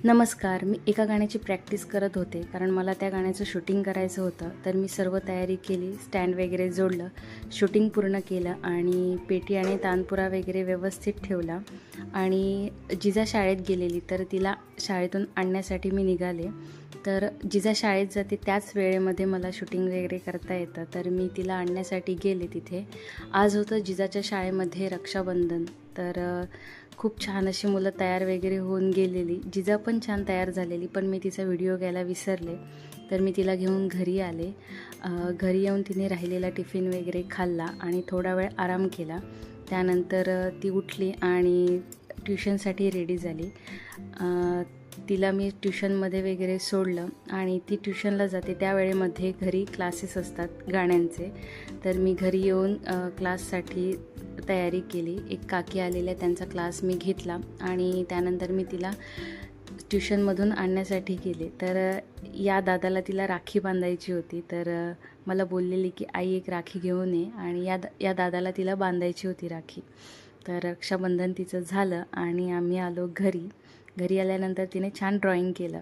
नमस्कार. मी एका गाण्याची प्रॅक्टिस करत होते, कारण मला त्या गाण्याचं शूटिंग करायचं होतं. तर मी सर्व तयारी केली, स्टँड वगैरे जोडलं, शूटिंग पूर्ण केलं आणि पेटी आणि तानपुरा वगैरे व्यवस्थित ठेवला. आणि जिजा शाळेत गेलेली, तर तिला शाळेतून आणण्यासाठी मी निघाले. तर जिजा शाळेत जाते त्याच वेळेमध्ये मला शूटिंग वगैरे करता येतं, तर मी तिला आणण्यासाठी गेले तिथे. आज होतं जिजाच्या शाळेमध्ये रक्षाबंधन. तर खूप छान अशी मुलं तयार वगैरे होऊन गेलेली. जिजा पण छान तयार झालेली, पण मी तिचा व्हिडिओ घ्यायला विसरले. तर मी तिला घेऊन घरी आले. घरी येऊन तिने राहिलेला टिफिन वगैरे खाल्ला आणि थोडा वेळ आराम केला. त्यानंतर ती उठली आणि ट्युशनसाठी रेडी झाली. तिला मी ट्युशनमध्ये वगैरे सोडलं आणि ती ट्युशनला जाते त्या वेळेमध्ये घरी क्लासेस असतात गाण्यांचे. तर मी घरी येऊन क्लाससाठी तयारी केली. एक काकी आलेल्या, त्यांचा क्लास मी घेतला आणि त्यानंतर मी तिला ट्युशनमधून आणण्यासाठी गेले. तर या दादाला तिला राखी बांधायची होती. तर मला बोललेली की आई एक राखी घेऊन ये, आणि या दादाला तिला बांधायची होती राखी. तर रक्षाबंधन तिचं झालं आणि आम्ही आलो घरी. घरी आल्यानंतर तिने छान ड्रॉइंग केलं.